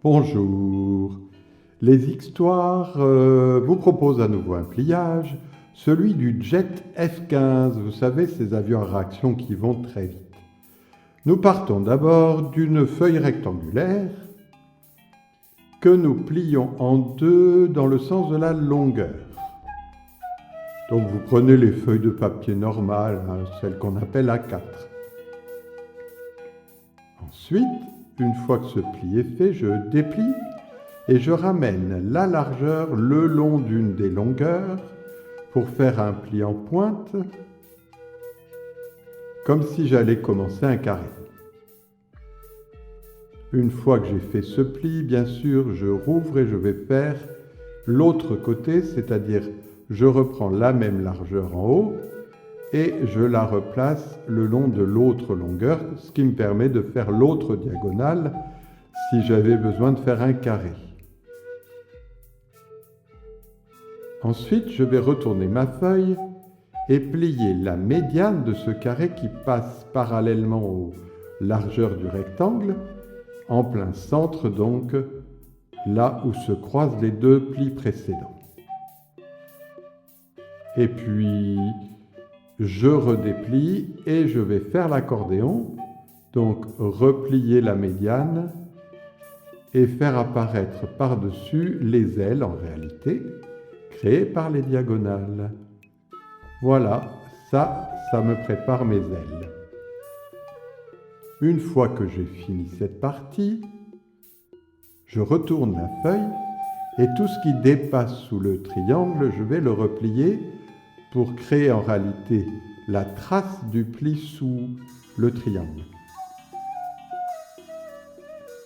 Bonjour. Les histoires vous proposent à nouveau un pliage, celui du Jet F-15, vous savez, ces avions à réaction qui vont très vite. Nous partons d'abord d'une feuille rectangulaire que nous plions en deux dans le sens de la longueur. Donc vous prenez les feuilles de papier normales, celles qu'on appelle A4. Ensuite, une fois que ce pli est fait, je déplie et je ramène la largeur le long d'une des longueurs pour faire un pli en pointe, comme si j'allais commencer un carré. Une fois que j'ai fait ce pli, bien sûr, je rouvre et je vais faire l'autre côté, c'est-à-dire je reprends la même largeur en haut et je la replace le long de l'autre longueur, ce qui me permet de faire l'autre diagonale si j'avais besoin de faire un carré. Ensuite, je vais retourner ma feuille et plier la médiane de ce carré qui passe parallèlement aux largeurs du rectangle, en plein centre donc, là où se croisent les deux plis précédents. Et puis, je redéplie et je vais faire l'accordéon, donc replier la médiane et faire apparaître par-dessus les ailes en réalité, créées par les diagonales. Voilà, ça me prépare mes ailes. Une fois que j'ai fini cette partie, je retourne la feuille et tout ce qui dépasse sous le triangle, je vais le replier pour créer en réalité la trace du pli sous le triangle.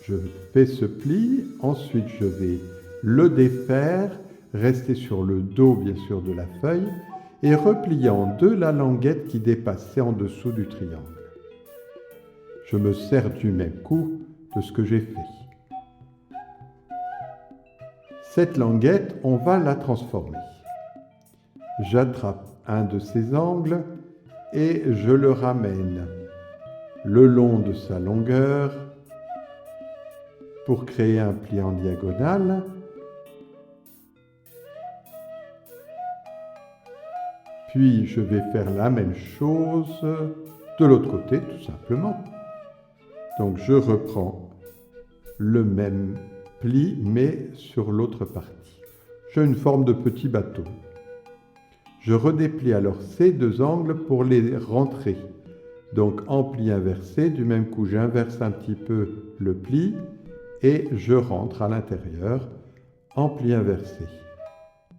Je fais ce pli, ensuite je vais le défaire, rester sur le dos bien sûr de la feuille et replier en deux la languette qui dépassait en dessous du triangle. Je me sers du même coup de ce que j'ai fait. Cette languette, on va la transformer. J'attrape un de ces angles et je le ramène le long de sa longueur pour créer un pli en diagonale. Puis je vais faire la même chose de l'autre côté tout simplement. Donc je reprends le même pli mais sur l'autre partie. J'ai une forme de petit bateau. Je redéplie alors ces deux angles pour les rentrer. Donc en pli inversé, du même coup j'inverse un petit peu le pli et je rentre à l'intérieur en pli inversé.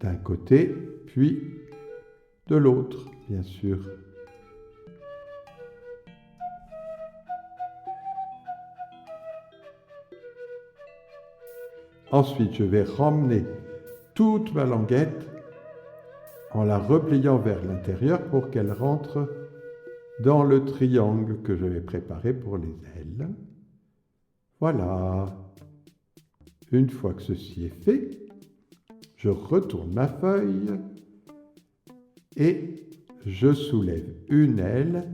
D'un côté, puis de l'autre, bien sûr. Ensuite, je vais ramener toute ma languette en la repliant vers l'intérieur pour qu'elle rentre dans le triangle que je vais préparer pour les ailes. Voilà. Une fois que ceci est fait, je retourne ma feuille et je soulève une aile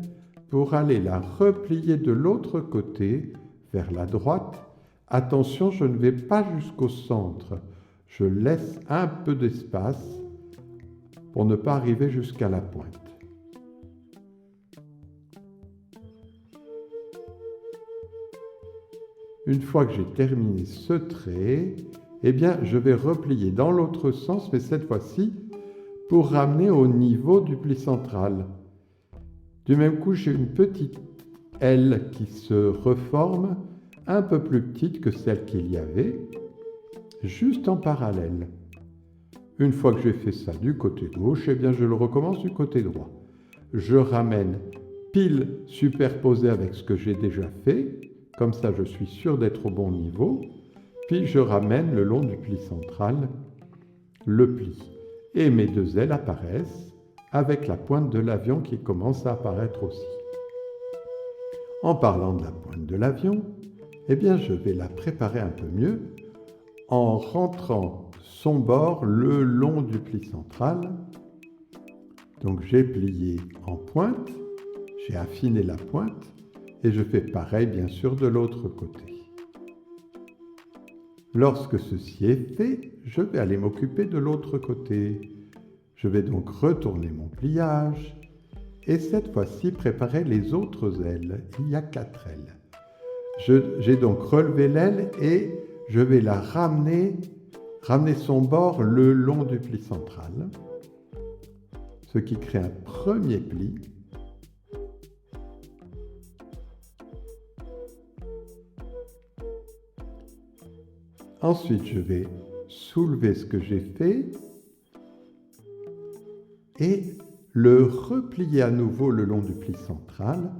pour aller la replier de l'autre côté vers la droite. Attention, je ne vais pas jusqu'au centre. Je laisse un peu d'espace pour ne pas arriver jusqu'à la pointe. Une fois que j'ai terminé ce trait, eh bien, je vais replier dans l'autre sens, mais cette fois-ci, pour ramener au niveau du pli central. Du même coup, j'ai une petite aile qui se reforme, un peu plus petite que celle qu'il y avait, juste en parallèle. Une fois que j'ai fait ça du côté gauche, eh bien je le recommence du côté droit. Je ramène pile superposé avec ce que j'ai déjà fait, comme ça je suis sûr d'être au bon niveau, puis je ramène le long du pli central le pli. Et mes deux ailes apparaissent avec la pointe de l'avion qui commence à apparaître aussi. En parlant de la pointe de l'avion, eh bien je vais la préparer un peu mieux en rentrant son bord le long du pli central. Donc j'ai plié en pointe, j'ai affiné la pointe et je fais pareil bien sûr de l'autre côté. Lorsque ceci est fait, je vais aller m'occuper de l'autre côté. Je vais donc retourner mon pliage et cette fois-ci préparer les autres ailes. Il y a 4 ailes. J'ai donc relevé l'aile et je vais la ramener son bord le long du pli central, ce qui crée un premier pli. Ensuite, je vais soulever ce que j'ai fait et le replier à nouveau le long du pli central,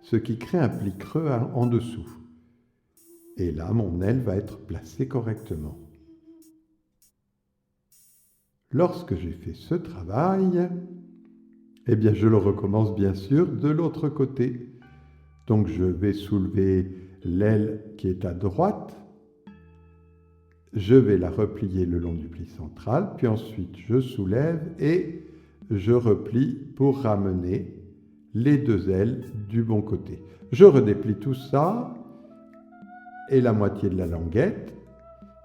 ce qui crée un pli creux en dessous. Et là, mon aile va être placée correctement. Lorsque j'ai fait ce travail, eh bien, je le recommence bien sûr de l'autre côté. Donc, je vais soulever l'aile qui est à droite. Je vais la replier le long du pli central, puis ensuite je soulève et je replie pour ramener les 2 ailes du bon côté. Je redéplie tout ça et la moitié de la languette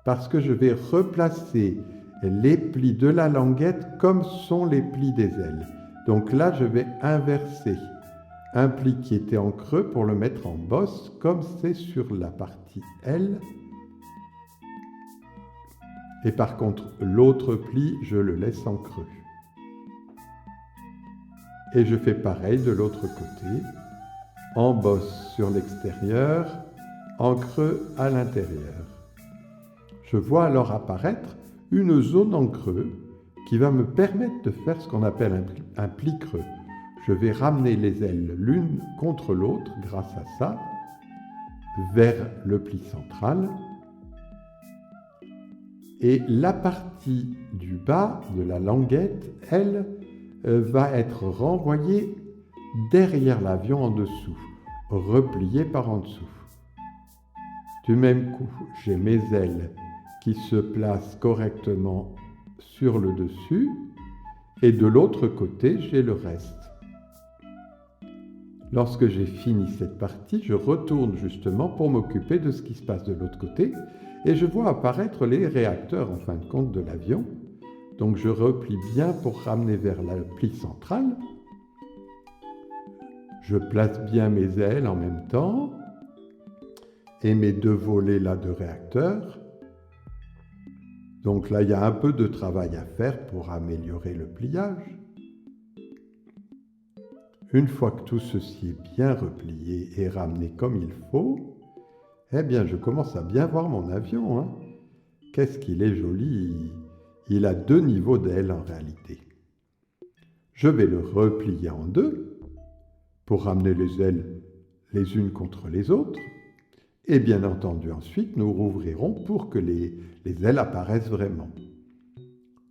parce que je vais replacer les plis de la languette comme sont les plis des ailes. Donc là, je vais inverser un pli qui était en creux pour le mettre en bosse comme c'est sur la partie aile. Et par contre, l'autre pli, je le laisse en creux. Et je fais pareil de l'autre côté, en bosse sur l'extérieur, en creux à l'intérieur. Je vois alors apparaître une zone en creux qui va me permettre de faire ce qu'on appelle un pli creux. Je vais ramener les ailes l'une contre l'autre grâce à ça, vers le pli central. Et la partie du bas de la languette, elle, va être renvoyée derrière l'avion en dessous, repliée par en dessous. Du même coup, j'ai mes ailes qui se placent correctement sur le dessus et de l'autre côté, j'ai le reste. Lorsque j'ai fini cette partie, je retourne justement pour m'occuper de ce qui se passe de l'autre côté et je vois apparaître les réacteurs en fin de compte de l'avion. Donc je replie bien pour ramener vers le pli central. Je place bien mes ailes en même temps et mes 2 volets là de réacteurs. Donc là, il y a un peu de travail à faire pour améliorer le pliage. Une fois que tout ceci est bien replié et ramené comme il faut, eh bien, je commence à bien voir mon avion, hein. Qu'est-ce qu'il est joli! Il a 2 niveaux d'ailes en réalité. Je vais le replier en 2 pour ramener les ailes les unes contre les autres. Et bien entendu, ensuite, nous rouvrirons pour que les ailes apparaissent vraiment.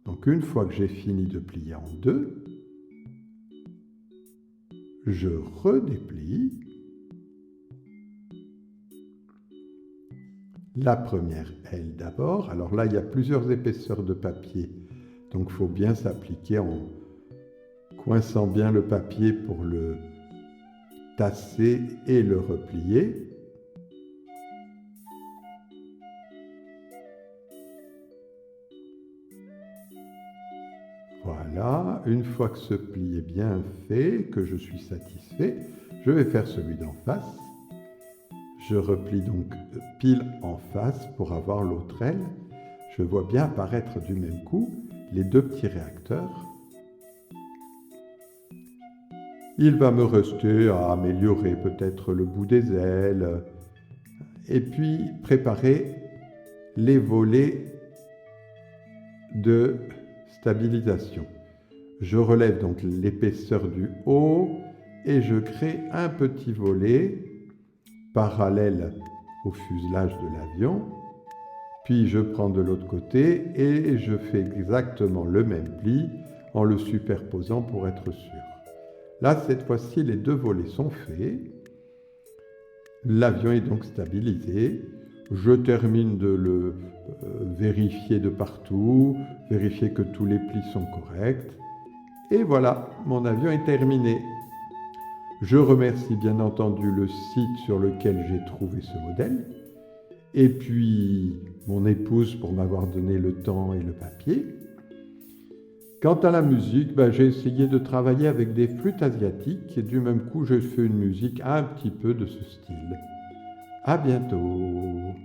Donc, une fois que j'ai fini de plier en 2, je redéplie la première aile d'abord. Alors là, il y a plusieurs épaisseurs de papier, donc il faut bien s'appliquer en coinçant bien le papier pour le tasser et le replier. Voilà, une fois que ce pli est bien fait, que je suis satisfait, je vais faire celui d'en face. Je replie donc pile en face pour avoir l'autre aile. Je vois bien apparaître du même coup les 2 petits réacteurs. Il va me rester à améliorer peut-être le bout des ailes et puis préparer les volets de stabilisation. Je relève donc l'épaisseur du haut et je crée un petit volet parallèle au fuselage de l'avion. Puis je prends de l'autre côté et je fais exactement le même pli en le superposant pour être sûr. Là, cette fois-ci, les 2 volets sont faits. L'avion est donc stabilisé. Je termine de le vérifier de partout, vérifier que tous les plis sont corrects. Et voilà, mon avion est terminé. Je remercie bien entendu le site sur lequel j'ai trouvé ce modèle. et puis mon épouse pour m'avoir donné le temps et le papier. Quant à la musique, j'ai essayé de travailler avec des flûtes asiatiques et du même coup, j'ai fait une musique un petit peu de ce style. À bientôt!